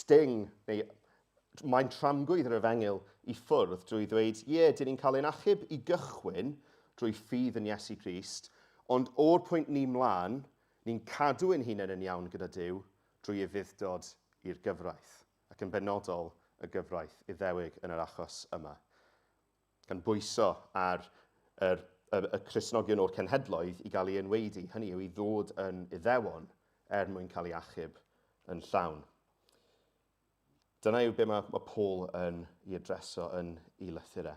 sting, neu mae'n tramgwydd yr efengil i ffwrdd drwy ddweud, dyn ni'n cael ein achub i gychwyn drwy ffydd yn Iesu Grist, ond o'r pwynt ni mlaen, ni'n cadw ein hunain yn iawn gyda Duw drwy ei fuddod i'r gyfraith, ac yn benodol y gyfraith Iddewig yn yr achos yma. Gan bwyso ar y Cristnogion o'r cenhedloedd i gael ei enwedu, hynny yw i ddod yn Iddewon mwyn cael ei achub yn llawn. Dyna yw be mae Paul yn ei adreso yn ei lythyrau.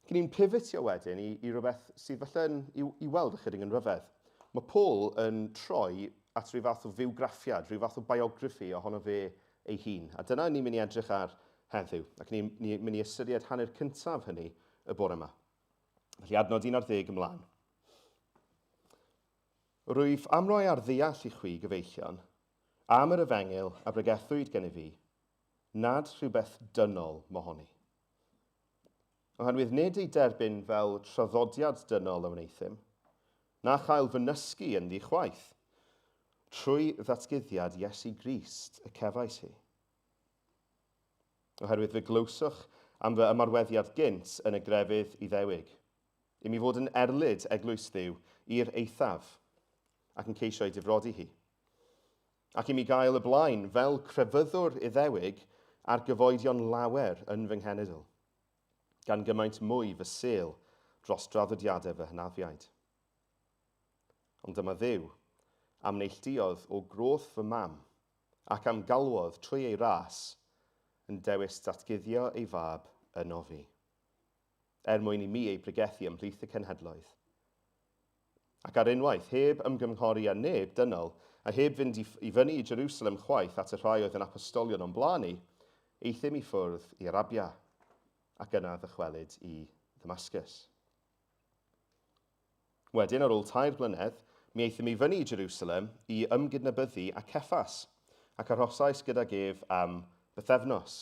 Gyn ni'n pifitio wedyn i rhywbeth sydd falle i weld ychydig yn ryfedd. Mae Paul yn troi at rhyw fath o fywgraffiad, rhyw fath o biography ohono fe ei hun. A dyna ni'n mynd i edrych ar heddiw, ac ni'n mynd i ystyried hanner cyntaf hynny y bore yma. Felly adnod 11 ymlaen. Rwyf am roi ar ddeall i chwi gyfeillion am yr efengil a bregethwyd gen i fi, nad rhywbeth dynol mohoni. Oherwydd nid ei derbyn fel traddodiad dynol y wneithym, na chael fy nysgu yn ddi chwaith, trwy ddatguddiad Iesu Grist y cefais hi. Oherwydd fe glywswch am fy ymarweddiad gynt yn y grefydd Iddewig, i mi fod yn erlyd eglwys Dduw i'r eithaf, ac yn ceisio ei difrodi hi. Ac i mi gael y blaen fel crefyddwr Iddewig ar gyfoedion lawer yn fy nghenedl, gan gymaint mwy fy sêl dros draddodiadau fy hynafiaid. Ond dyma Dduw, am neilltuodd o groth fy mam, ac am galwodd trwy ei ras, yn dewis datguddio ei fab yno fi, mwyn i mi ei pregethu ymhlith y cenhedloedd. Ac ar unwaith, heb ymgymhori â neb dynol, a heb fynd i fyny i Jerusalem chwaith at y rhai oedd yn apostolion o'n blaen i, eithym i ffwrdd i Arabia, ac yna ddychwelyd i Damascus. Wedyn, ar ôl 3 blynedd, mi eithym i fyny i Jerusalem i ymgydnabyddu â Cephas, ac arhosais gydag ef am bythefnos.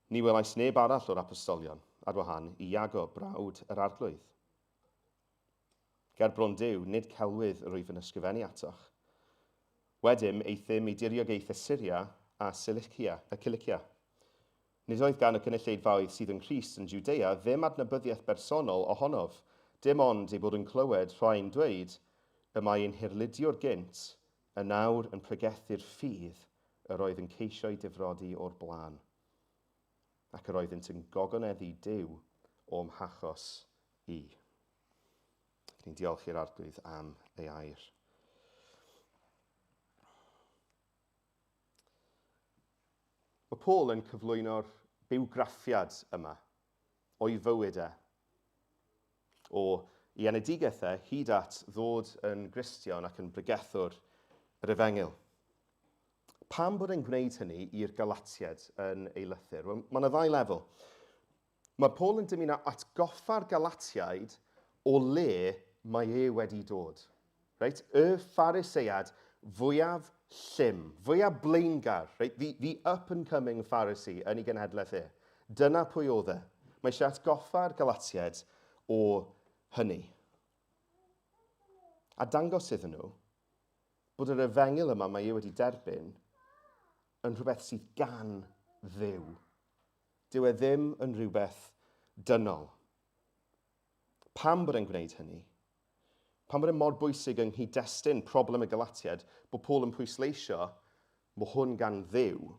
Ni welais neb arall o'r apostolion, ar wahân i Iago, brawd yr arglwydd. Ger bron Duw, nid celwydd yr wyf yn ysgrifennu atoch. Wedyn, eithym i diriogaeth Syria a Cilicia. Nid oedd gan y cynulleidfaoedd sydd yn Crist yn Judea ddim adnabyddiaeth bersonol ohonof, dim ond ei bod yn clywed rhai'n dweud y mae ein hirludiwr gynt yn nawr yn pregethu'r ffydd yr oedd yn ceisio ei difrodi o'r blaen, ac yr oeddynt yn gogoneddu Duw o'm hachos i. Ni'n diolch i'r arglwydd am ei air. Mae Paul yn cyflwyno'r bywgraffiad yma o'i fywydau, o i enedigaethau hyd at ddod yn Gristion ac yn bregethwr yr efengil. Pam bod e'n gwneud hynny i'r Galatiaid yn ei lythyr? Wel, mae yna 2 lefel. Mae Paul yn dymuno atgoffa'r Galatiaid o le mae e wedi dod. Right? Y Phariseiad fwyaf llym, fwyaf blaengar, right? The up-and-coming Pharisee yn ei genhedlaeth e. Dyna pwy oedd e. Mae eisiau atgoffa'r Galatiaid o hynny. A dangos iddyn nhw bod yr efengil yma mae e wedi derbyn yn rhywbeth sydd gan Dduw. Dyw e ddim yn rhywbeth dynol. Pam bod e'n gwneud hynny? Pam bod e mor bwysig yng nghyd-destun problem y Galatiaid bod Paul yn pwysleisio bod hwn gan Dduw?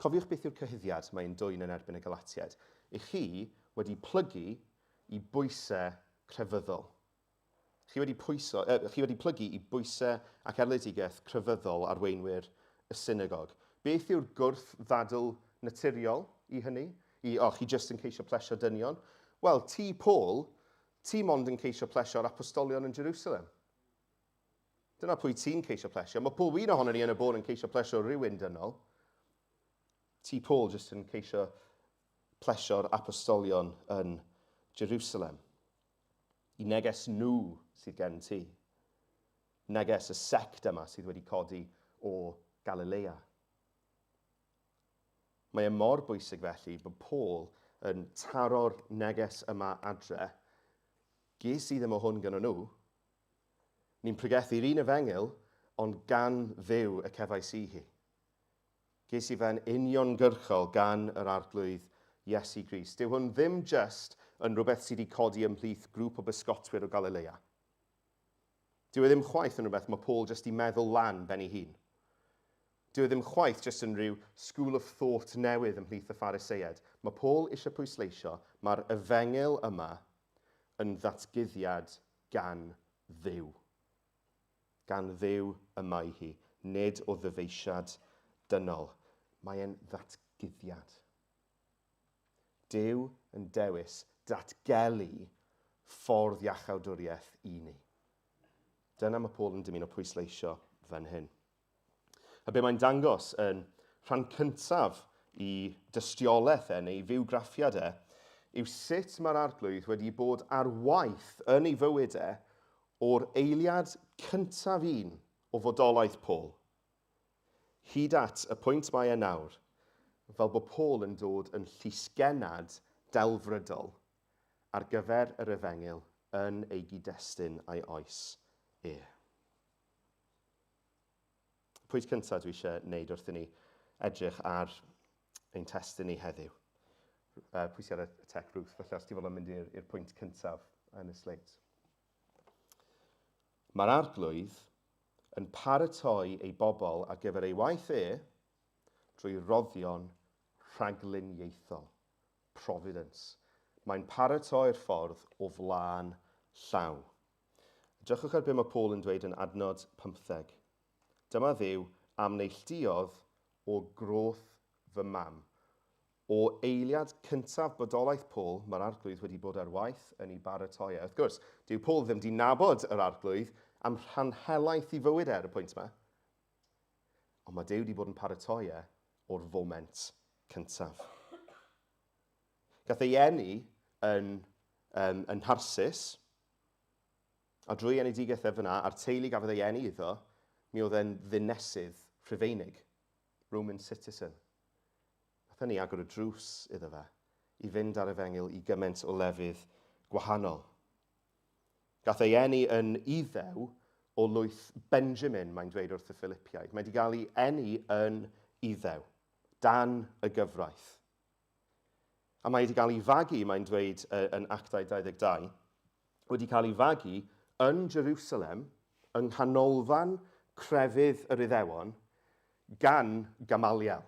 Cofiwch beth yw'r cyhyddiad mae'n dwyn yn erbyn y Galatiaid. I chi wedi plygu i bwysau crefyddol. Chi wedi plygu i bwysau ac erledigaeth crefyddol arweinwyr y synagog. Beth yw'r gwrth ddadl naturiol i hynny? Chi jyst yn ceisio plesio dynion? Wel, ti Paul, ti mond yn ceisio plesio'r apostolion yn Jerusalem. Dyna pwy ti'n ceisio plesio. Mae pob un ohono ni yn y bôn yn ceisio plesio rhywun dynol. Ti Paul jyst yn ceisio plesio'r apostolion yn Jerusalem. I neges nhw sydd gen ti. Neges y sect yma sydd wedi codi o Galilea. Mae e mor bwysig felly bod Paul yn taro'r neges yma adre. Ges i ddim o hwn gyda nhw. Ni'n pregethu'r un efengil, ond gan ddiw y cefais i hi. Ges i fe'n uniongyrchol gan yr arglwydd Iesu Grist. Dyw hwn ddim just yn rhywbeth sydd wedi codi ymhlith grŵp o bysgotwyr o Galilea. Dyw e ddim chwaith yn rhywbeth mae Paul jyst i meddwl lan ben ei hun. Dyw e ddim chwaith jyst yn rhyw school of thought newydd ymhlith y Phariseiaid. Mae Paul eisiau pwysleisio mae'r efengyl yma yn ddatguddiad gan ddiw. Gan ddiw yma i hi, nid o ddyfeisiad dynol. Mae'n ddatguddiad. Dyw yn dewis datgelu ffordd iachawdwriaeth i ni. Dyna mae Paul yn dymuno pwysleisio fan hyn. A be mae'n dangos yn rhan cyntaf i dystiolaeth neu fywgraffiad yw sut mae'r arglwydd wedi bod ar waith yn ei fywydau o'r eiliad cyntaf un o fodolaeth Paul. Hyd at y pwynt mae nawr, fel bod Paul yn dod yn llysgennad delfrydol ar gyfer yr efengyl yn ei gyd-destun a'i oes e. Pwynt cyntaf dwi eisiau wneud wrth i ni edrych ar ein testun ni heddiw. Pwysig ar y tec Ruth, felly os ti fel yn mynd i'r pwynt cyntaf yn y sleid. Mae'r arglwydd yn paratoi ei bobl ar gyfer ei waith drwy roddion rhagluniaethol, providence. Mae'n paratoi'r ffordd o flaen llaw. Edrychwch ar be mae Paul yn dweud yn adnod 15. Dyma ddiw am neilltuodd o groth fy mam. O eiliad cyntaf bodolaeth Paul, mae'r arglwydd wedi bod ar waith yn ei baratoi. Wrth gwrs, dyw Paul ddim wedi nabod yr arglwydd am rhanhelaeth i fywyd ar y pwynt yma. Ond mae Dyw wedi bod yn paratoi o'r foment cyntaf. Gath ei eni yn Harsus, a drwy enedigaeth fyna, a'r teulu gafodd ei eni iddo, mi oedd e'n ddinesydd Rhufeinig, Roman citizen. Nath ni agor y drws iddo fe i fynd ar efengyl i gymaint o lefydd gwahanol. Gath ei eni yn Iddew o lwyth Benjamin, mae'n dweud wrth y Philippiaid. Mae wedi cael ei eni yn Iddew, dan y gyfraith. A mae wedi cael ei fagu, mae'n dweud yn Actau 22, wedi cael ei fagu yn Jerusalem, yng nghanolfan crefydd yr Iddewon, gan Gamaliel.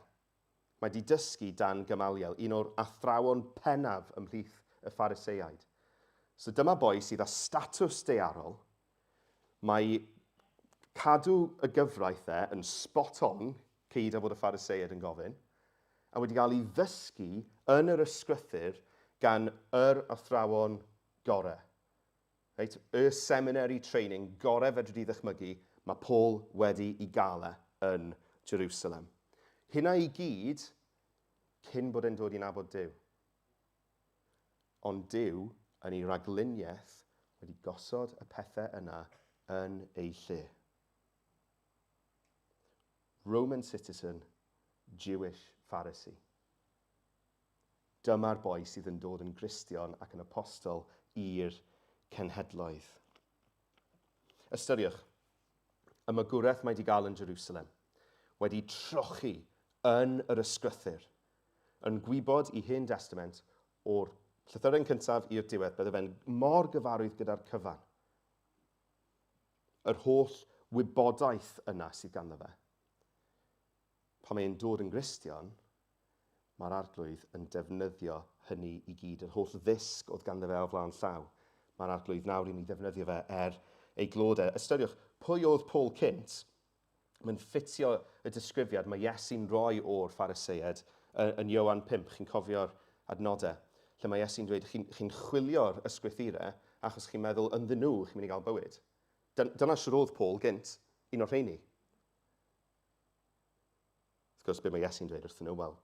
Mae wedi dysgu dan Gamaliel, un o'r athrawon pennaf ymhlith y Phariseiaid. So dyma boi sydd â statws daearol, mae cadw y gyfraith yn spot on, cyd a fod y Phariseiaid yn gofyn, a wedi cael ei ddysgu yn yr ysgrythyr gan yr athrawon gorau. Right? Y seminary training gorau fedri di ddychmygu, mae Paul wedi ei gael yn Jerusalem. Hynna i gyd cyn bod e'n dod i nabod Dyw. Ond Dyw yn ei ragluniaeth wedi gosod y pethau yna yn ei lle. Roman citizen, Jewish Pharisee. Dyma'r boi sydd yn dod yn Gristion ac yn apostol i'r cenhedloedd. Ystyriwch, y magwraeth mae wedi gael yn Jerusalem wedi trochi yn yr ysgrythyr, yn gwybod i Hen Testament o'r llythyren cyntaf i'r diwedd, bydde fe'n mor gyfarwydd gyda'r cyfan. Yr holl wybodaeth yna sydd ganddo fe. Pan mae'n dod yn Gristion, mae'r arglwydd yn defnyddio hynny i gyd. Yr holl ddisg oedd ganddo fe o flaen llaw. Mae'r arglwydd nawr i ni defnyddio fe ei glodau. Ystyriwch, pwy oedd Paul cynt? Mae'n ffitio y disgrifiad mae Iesu'n rhoi o'r Phariseiaid yn Ioan 5, chi'n cofio'r adnodau, lle mae Iesu'n dweud chi'n chwilio'r ysgrythurau achos chi'n meddwl ynddyn nhw chi'n mynd i gael bywyd. Dyna sy'n roedd Paul gynt, un o'r rheini. Wrth gwrs, be mae Iesu'n dweud wrthyn nhw, wel,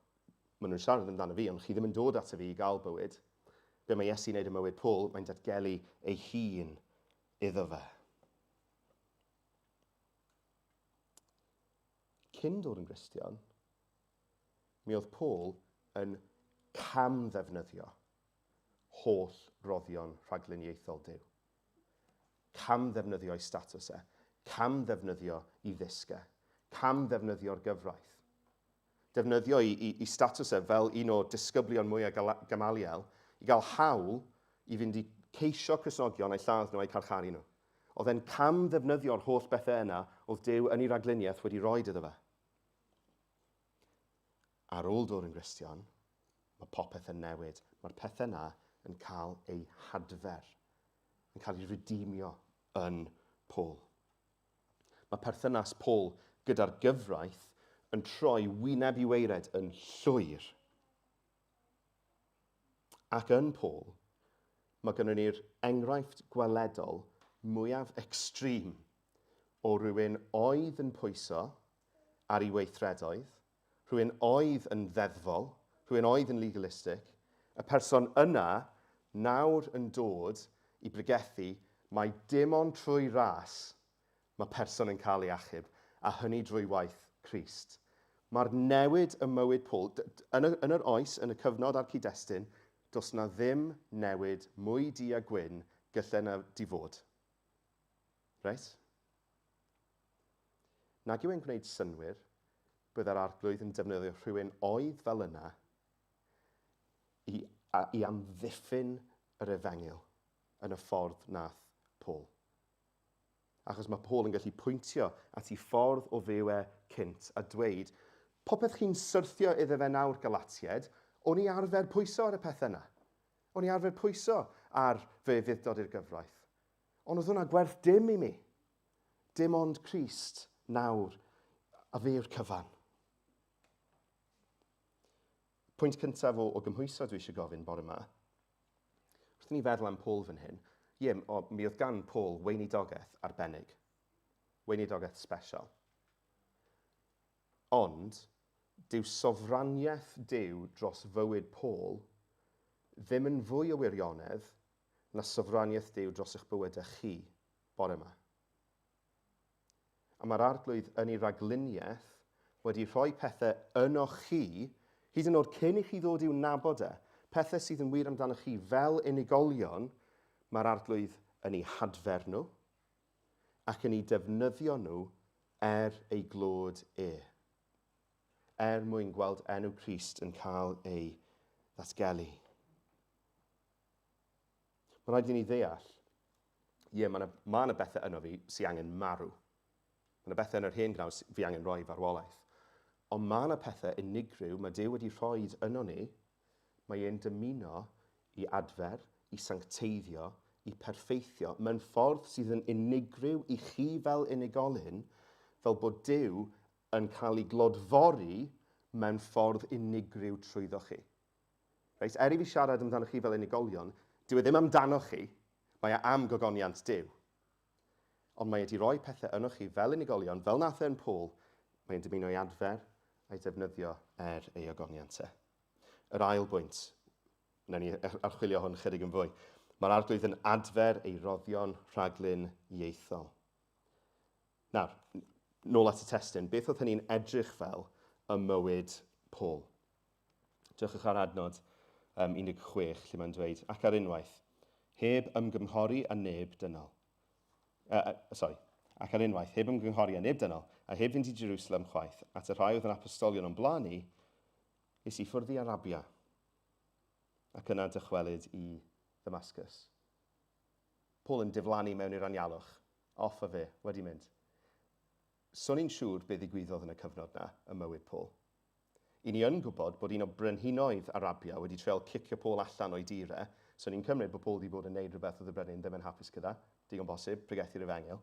maen nhw'n siarad amdano fi, ond chi ddim yn dod ato fi i gael bywyd. Be mae Iesu'n gwneud yn mywyd Paul, mae'n datgelu ei hun iddo fe. Cyn dod yn Gristion, mi oedd Paul yn camddefnyddio holl roddion rhagluniaethol Dyw. Camddefnyddio'i statws cam ddefnyddio i ddisga, cam ddefnyddio'r gyfraith. Defnyddio i statws e fel un o disgyblion mwy o Gamaliel i gael hawl i fynd i ceisio Cristnogion a'i lladd nhw a'i carcharu nhw. Oedd e'n cam ddefnyddio'r holl bethau yna oedd Duw yn ei ragluniaeth wedi rhoi iddo fe. Ar ôl dod yn Gristion, mae popeth yn newid. Mae'r pethau yna yn cael eu hadfer, yn cael ei redeemio yn Paul. Mae perthynas Paul gyda'r gyfraith yn troi wyneb i weired yn llwyr. Ac yn Paul, mae gennym ni'r enghraifft gweledol mwyaf extreme o rywun oedd yn pwyso ar ei weithredoedd, rhywun oedd yn ddeddfol, rhywun oedd yn legalistig, y person yna nawr yn dod i bregethu mae dim ond trwy ras mae person yn cael ei achub, a hynny drwy waith Crist. Mae'r newid y mywyd Paul, yn yr oes, yn y cyfnod a'r cyd-destun, does na ddim newid mwy du a gwyn gyllen na di fod. Right? Nag yw e'n gwneud synwyr byddai'r arglwydd yn defnyddio rhywun oedd fel yna i amddiffyn yr efengyl yn y ffordd nath Paul. Achos mae Paul yn gallu pwyntio at ei ffordd o fyw e cynt a dweud, popeth chi'n syrthio iddo fe nawr Galatiaid, o'n i arfer pwyso ar y pethau yna. O'n i arfer pwyso ar fe fydd dod i'r gyfraith. Ond oedd hwnna gwerth dim i mi. Dim ond Crist nawr a fe yw'r cyfan. Pwynt cyntaf o gymhwyso dwi eisiau gofyn bore yma. Wrth ni feddwl am Paul fan hyn, mi oedd gan Paul weinidogaeth arbennig. Weinidogaeth special. Ond, dyw sofraniaeth Duw dros fywyd Paul ddim yn fwy o wirionedd na sofraniaeth Duw dros eich bywydau chi bore yma. A mae'r arglwydd yn ei ragluniaeth wedi rhoi pethau yno chi, hyd yn oed cyn i chi ddod i'w nabod e, pethau sydd yn wir amdano chi fel unigolion, mae'r arglwydd yn ei hadfer nhw ac yn ei defnyddio nhw ei glod mwyn gweld enw Crist yn cael ei ddatgelu. Mae'n rhaid i ni ddeall, mae yna bethau yno fi sy'n angen marw. Mae yna bethau yn yr hen gnaws fi angen rhoi farwolaeth. Ond mae yna pethau unigryw mae Duw wedi rhoi yno ni, mae e'n dymuno i adfer, i sancteiddio, i perfeithio, mewn ffordd sydd yn unigryw i chi fel unigolyn, fel bod Duw yn cael ei glodfori mewn ffordd unigryw trwyddo chi. Reit? I fi siarad amdano chi fel unigolion, dyw e ddim amdano chi, mae e am gogoniant Duw. Ond mae e wedi rhoi pethau yno chi fel unigolion, fel nath e'n Paul, mae'n dymuno i adfer a'i defnyddio ei ogoniant e. Yr ail bwynt, wnawn ni archwilio hwn chydig yn fwy, mae'r arglwydd yn adfer ei roddion rhaglun ieithol. Nawr, nôl at y testun, beth oedd hynny'n edrych fel y mywyd Paul? Dewchwch ar adnod 16, lle mae'n dweud, ac ar unwaith, heb ymgymhori a neb dynol. Ac ar unwaith, heb ymgymhori a neb dynol, a heb fynd i Jerusalem chwaith, at y rhai oedd yn apostolion o'n blaen i, is i ffwrdd i Arabia, ac yna dychwelyd i Damascus. Paul yn diflannu mewn i'r anialwch, off o fe, wedi mynd. So ni'n siŵr beth ddigwyddodd yn y cyfnod na, y mywyd Paul. I ni yn gwybod bod un o brenhinoedd Arabia wedi treol cicio Paul allan o'i dire, so ni'n cymryd bod Paul wedi bod yn neud rhywbeth oedd y brenin ddim yn hapus gyda, digon bosib, pregethu'r efengyl.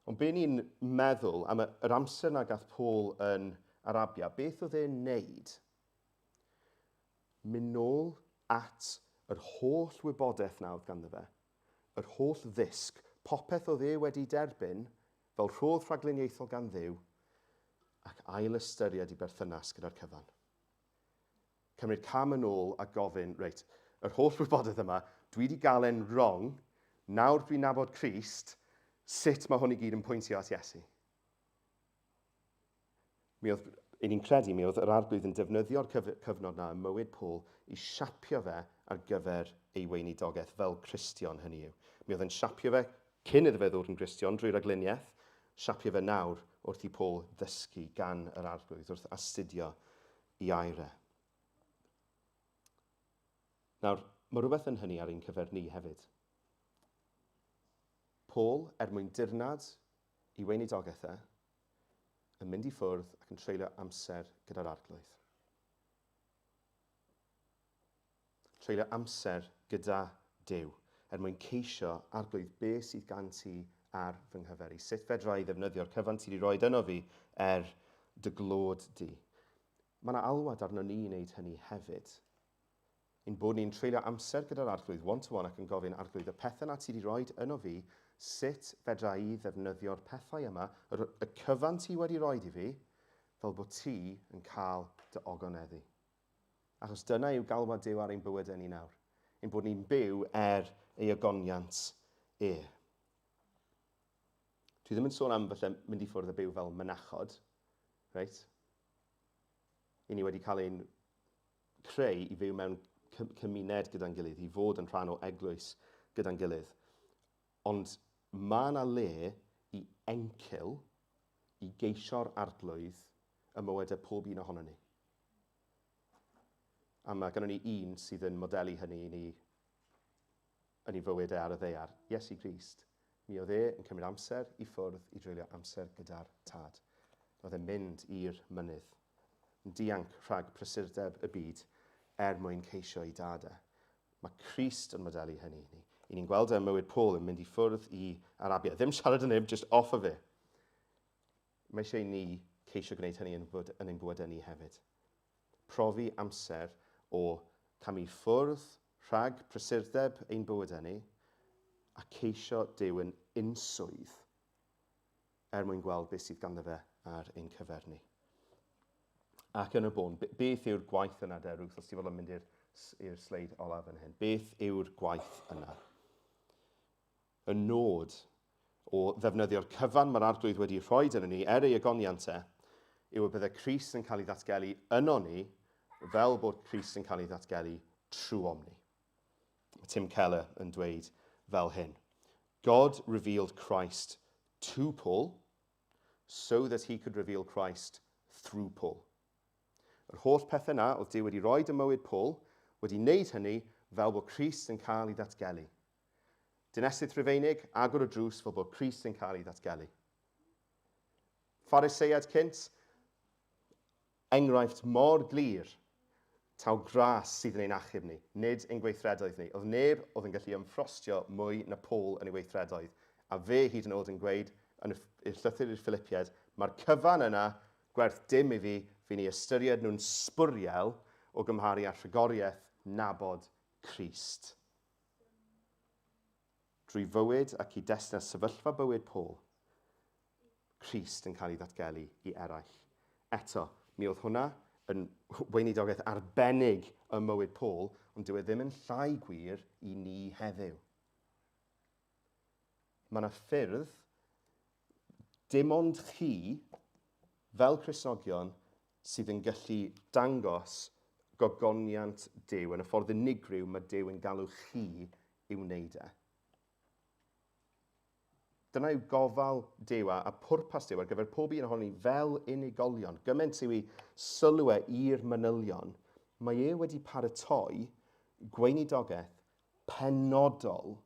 Ond be ni'n meddwl am yr amser na gath Paul yn Arabia, beth oedd e'n neud? Mynd nôl at yr holl wybodaeth na oedd ganddo fe, yr holl ddisg, popeth oedd e wedi derbyn, fel rhodd rhagluniaethol gan Dduw, ac ail ystyried i berthynas gyda'r cyfan. Cymryd cam yn ôl a gofyn, reit, yr holl wybodaeth yma, dwi wedi gael e'n wrong, nawr dwi'n nabod Crist, sut mae hwn i gyd yn pwyntio at Iesu? Ni'n credu mi oedd yr arglwydd yn defnyddio'r cyfnod na ym mywyd Paul i siapio fe ar gyfer ei weinidogaeth fel Cristion hynny yw. Mi oedd yn siapio fe Cyn iddo fe ddod yn Gristion drwy'r agluniaeth, siapio fe nawr wrth i Paul ddysgu gan yr arglwydd, wrth astudio i airau. Nawr, mae rhywbeth yn hynny ar ein cyfer ni hefyd. Paul, mwyn dirnad i weinidogaethau, yn mynd i ffwrdd ac yn treulio amser gyda'r arglwydd. Treulio amser gyda Duw, mwyn ceisio arglwydd beth sydd gan ti ar fy nghyfer i. Sut fedra i ddefnyddio'r cyfan ti wedi rhoi yno fi dy glod di. Mae yna alwad arno ni i wneud hynny hefyd. Ein bod ni'n treulio amser gyda'r arglwydd one-to-one ac yn gofyn arglwydd y pethau na ti wedi rhoi yno fi, sut fedra i ddefnyddio'r pethau yma, y cyfan ti wedi rhoi i fi, fel bod ti yn cael dy ogoneddu. Achos dyna yw galwad Duw ar ein bywydau ni nawr. Ein bod ni'n byw ei ogoniant e. Dwi ddim yn sôn am falle mynd i ffwrdd y byw fel mynachod, right? I ni wedi cael ein creu i fyw mewn cymuned gyda'n gilydd, i fod yn rhan o eglwys gyda'n gilydd. Ond mae yna le i encil, i geisio'r arglwydd y mywydau pob un ohono ni. A mae gennym ni un sydd yn modelu hynny yn ei fywydau ar y ddaear, Iesu Grist. Mi oedd yn cymryd amser i ffwrdd i dreulio amser gyda'r tad. Oedd e'n mynd i'r mynydd, yn dianc rhag prysurdeb y byd mwyn ceisio i dadau. Mae Crist yn modelu hynny i ni. I ni'n gweld mywyd Paul yn mynd i ffwrdd i Arabia. Ddim siarad yn neb, just off o fe. Mae eisiau ni ceisio gwneud hynny yn ein bywydau ni hefyd. Profi amser o camu ffwrdd rhag prysurdeb ein bywydau ni a ceisio Duw yn unswydd mwyn gweld beth sydd ganddo fe ar ein cyfer ni. Ac yn y bôn, beth yw'r gwaith yna, Ruth, os ti fod yn mynd i'r sleid olaf yn hyn? Beth yw'r gwaith yna? Y nod o ddefnyddio'r cyfan mae'r arglwydd wedi rhoi yn ni ei agoniantau yw y bydde Crist yn cael ei ddatgelu yno ni fel bod Crist yn cael ei ddatgelu trwom ni. Tim Keller yn dweud fel hyn. God revealed Christ to Paul so that he could reveal Christ through Paul. Yr holl pethau yna oedd Duw wedi rhoi y mywyd Paul wedi wneud hynny fel bod Crist yn cael ei ddatgelu. Dinesydd Rhufeinig, agor y drws fel bod Crist yn cael ei ddatgelu. Phariseiad cynt, enghraifft mor glir, taw gras sydd yn ein achub ni, nid ein gweithredoedd ni. Oedd neb oedd yn gallu ymffrostio mwy na Paul yn ei weithredoedd. A fe hyd yn oed yn gweud yn y llythyr i'r Philippiad, mae'r cyfan yna gwerth dim i fi, fi'n ei ystyried nhw'n sbwriel o gymharu â'r rhagoriaeth nabod Crist. Drwy fywyd ac i desna sefyllfa bywyd Paul, Crist yn cael ei ddatgelu i eraill. Eto, mi oedd hwnna yn weinidogaeth arbennig y mywyd Paul, ond dyw e ddim yn llai gwir i ni heddiw. Mae yna ffyrdd, dim ond chi, fel Cristnogion, sydd yn gallu dangos gogoniant Duw yn y ffordd unigryw mae Duw yn galw chi i'w wneud e. Dyna yw gofal Duw a pwrpas Duw ar gyfer pob un ohoni fel unigolion. Gymaint yw ei sylw i'r manylion, mae e wedi paratoi gweinidogaeth penodol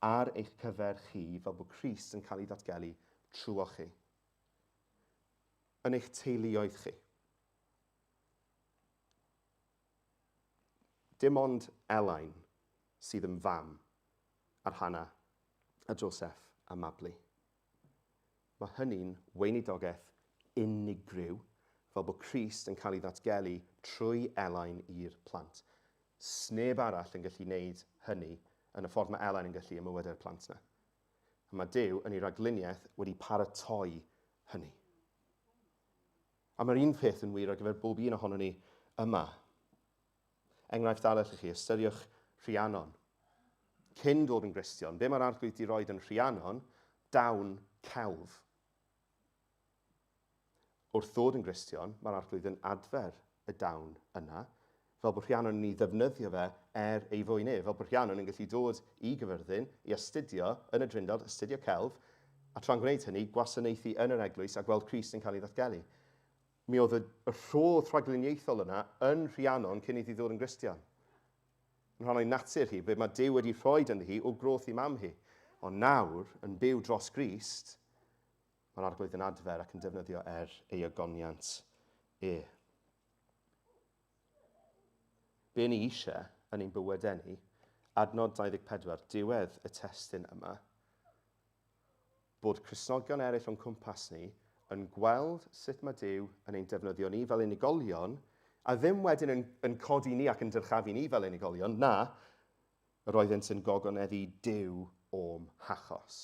ar eich cyfer chi fel bod Crist yn cael ei ddatgelu trwy chi. Yn eich teuluoedd chi. Dim ond Elain sydd yn fam ar Hannah a Joseph a Mabli. Mae hynny'n weinidogaeth unigryw fel bod Crist yn cael ei ddatgelu trwy Elain i'r plant. Sneb arall yn gallu gwneud hynny yn y ffordd mae Elain yn gallu ymwydau'r plant yna. A mae Duw yn ei ragluniaeth wedi paratoi hynny. A mae'r un peth yn wir ar gyfer bob un ohono ni yma. Enghraifft arall i chi, ystyriwch Rhiannon. Cyn dod yn Gristion, be mae'r arglwydd wedi rhoi yn Rhiannon? Dawn celf. Wrth ddod yn Gristion, mae'r arglwydd yn adfer y dawn yna fel bod Rhiannon ni ddefnyddio fe ei fwyn Fel bod Rhiannon yn gallu dod i gyfyrddin, i astudio yn y drindod, astudio celf, a tra'n gwneud hynny, gwasanaethu yn yr eglwys a gweld Crist yn cael ei ddatgelu. Mi oedd y rhodd rhagluniaethol yna yn Rhiannon cyn iddi ddod yn Gristion. Yn rhan o'i natur hi, be mae Duw wedi rhoi yn hi o groth i mam hi. Ond nawr, yn byw dros Grist, mae'r arglwydd yn adfer ac yn defnyddio ei ogoniant Be ni eisiau yn ein bywydau ni, adnod 24, diwedd y testun yma, bod Cristnogion eraill o'n cwmpas ni yn gweld sut mae Duw yn ein defnyddio ni fel unigolion, a ddim wedyn yn codi ni ac yn dyrchafu ni fel unigolion, na, yr oeddent yn gogoneddu Duw o'm hachos.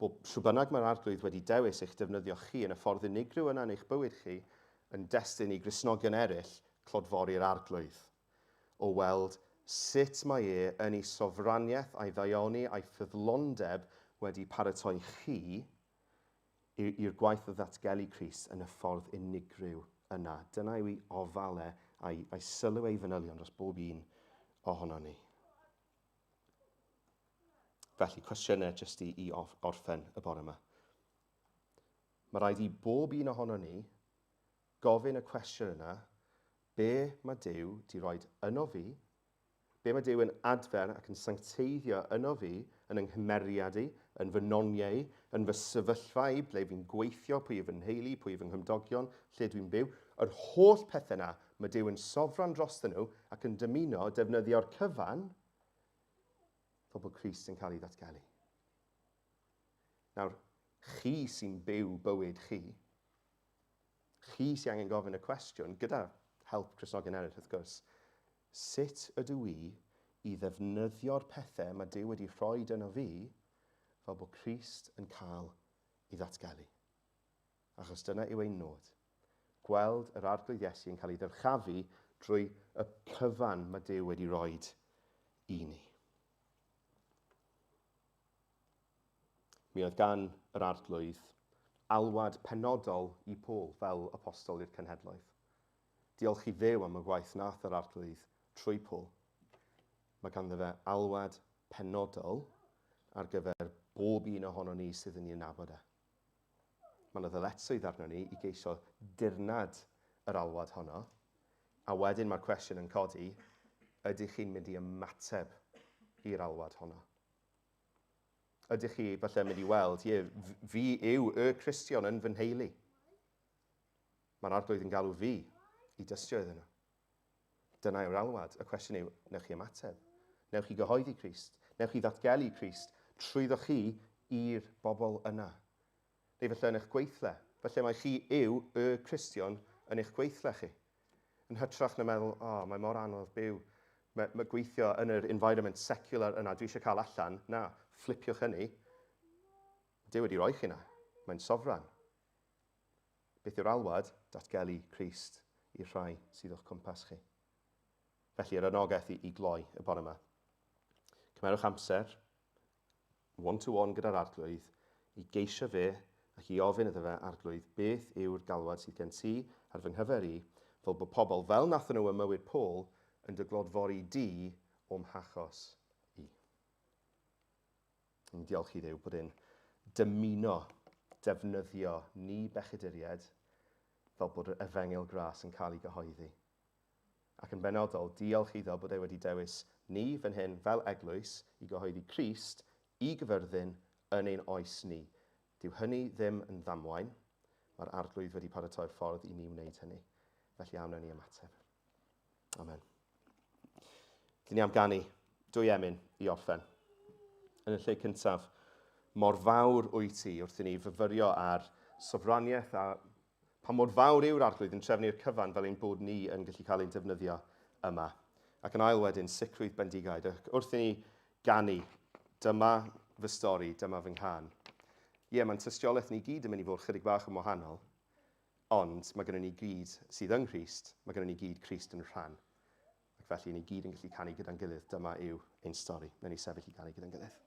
Bod trwy bynnag mae'r arglwydd wedi dewis eich defnyddio chi yn y ffordd unigryw yna yn eich bywyd chi, yn destun i Gristnogion eraill clodfori'r arglwydd, o weld sut mae yn ei sofraniaeth a'i ddaioni a'i ffyddlondeb wedi paratoi chi i'r gwaith o ddatgelu Crist yn y ffordd unigryw yna. Dyna yw ei ofalau a'i sylw ei fanylion dros bob un ohono ni. Felly, cwestiynau jyst i orffen y bore yma. Mae rhaid i bob un ohono ni gofyn y cwestiwn yna, be mae Duw di roi yno fi, be mae Duw yn adfer ac yn sancteiddio yno fi yn yng nghymeriad i, yn fy noniau, yn fy sefyllfa i, ble fi'n gweithio, pwy yw fy nheulu, pwy yw fy nghymdogion, lle dwi'n byw. Yr holl pethau yna, mae Duw yn sofran drostyn nhw ac yn dymuno defnyddio'r cyfan fel bod Crist yn cael ei ddatgelu. Nawr, chi sy'n byw bywyd chi sy'n angen gofyn y cwestiwn, gyda help Cristnogion eraill wrth gwrs, sut ydw i ddefnyddio'r pethau mae Duw wedi rhoi yno fi fel bod Crist yn cael ei ddatgelu. Achos dyna yw ein nod. Gweld yr arglwydd Iesu yn cael ei ddyrchafu drwy y cyfan mae Duw wedi rhoi i ni. Mi oedd gan yr arglwydd alwad penodol i Paul fel apostol i'r cenhedloedd. Diolch i Dduw am y gwaith nath yr arglwydd trwy Paul. Mae ganddo fe alwad penodol ar gyfer bob un ohono ni sydd yn ei nabod e. Mae yna ddyletswydd arno ni i geisio dirnad yr alwad honno, a wedyn mae'r cwestiwn yn codi, ydych chi'n mynd i ymateb i'r alwad honno? Ydych chi falle mynd i weld, fi yw y Cristion yn fy nheulu. Mae'r arglwydd yn galw fi i dystio iddyn nhw. Dyna yw'r alwad. Y cwestiwn yw, newch chi ymateb? Newch chi gyhoeddi Crist? Newch chi ddatgelu Crist trwyddo chi i'r bobl yna? Neu falle yn eich gweithle. Falle mae chi yw y Cristion yn eich gweithle chi. Yn hytrach na meddwl, mae mor anodd byw. Mae gweithio yn yr environment secular yna, dwi eisiau cael allan. Na, flipiwch hynny. Duw wedi rhoi chi yna. Mae'n sofran. Beth yw'r alwad? Datgelu Crist i'r rhai sydd o'ch cwmpas chi. Felly, yr anogaeth i gloi y bore yma. Cymerwch amser, one-to-one gyda'r arglwydd, i geisio fe ac i ofyn iddo fe arglwydd beth yw'r galwad sydd gen ti ar fy nghyfer i, fel bod pobl fel nathon nhw ymywyd Paul yn dy glodfori di o'm hachos i. Yn diolch i Dduw bod e'n dymuno defnyddio ni bechaduriaid fel bod y efengil gras yn cael ei gyhoeddi. Ac yn benodol, diolch iddo bod e wedi dewis ni fan hyn fel eglwys i gyhoeddi Crist i gyfyrddin yn ein oes ni. Dyw hynny ddim yn ddamwain. Mae'r arglwydd wedi paratoi'r ffordd i ni wneud hynny. Felly awn ni ymateb. Amen. Dyn ni am ganu 2 emyn i orffen. Yn y lle cyntaf, mor fawr wyt ti wrth i ni fyfyrio ar sofraniaeth a pa mor fawr yw'r arglwydd yn trefnu'r cyfan fel ein bod ni yn gallu cael ein defnyddio yma. Ac yn ail wedyn, sicrwydd bendigaid. Wrth i ni ganu, dyma fy stori, dyma fy nghân. Mae'n tystiolaeth ni gyd yn mynd i fod chydig bach yn wahanol, ond mae gennym ni gyd sydd yng Nghrist, mae gennym ni gyd Crist yn rhan. Ac felly ni gyd yn gallu canu gyda'n gilydd, dyma yw ein stori. Newn ni sefyll i canu gyda'n gilydd.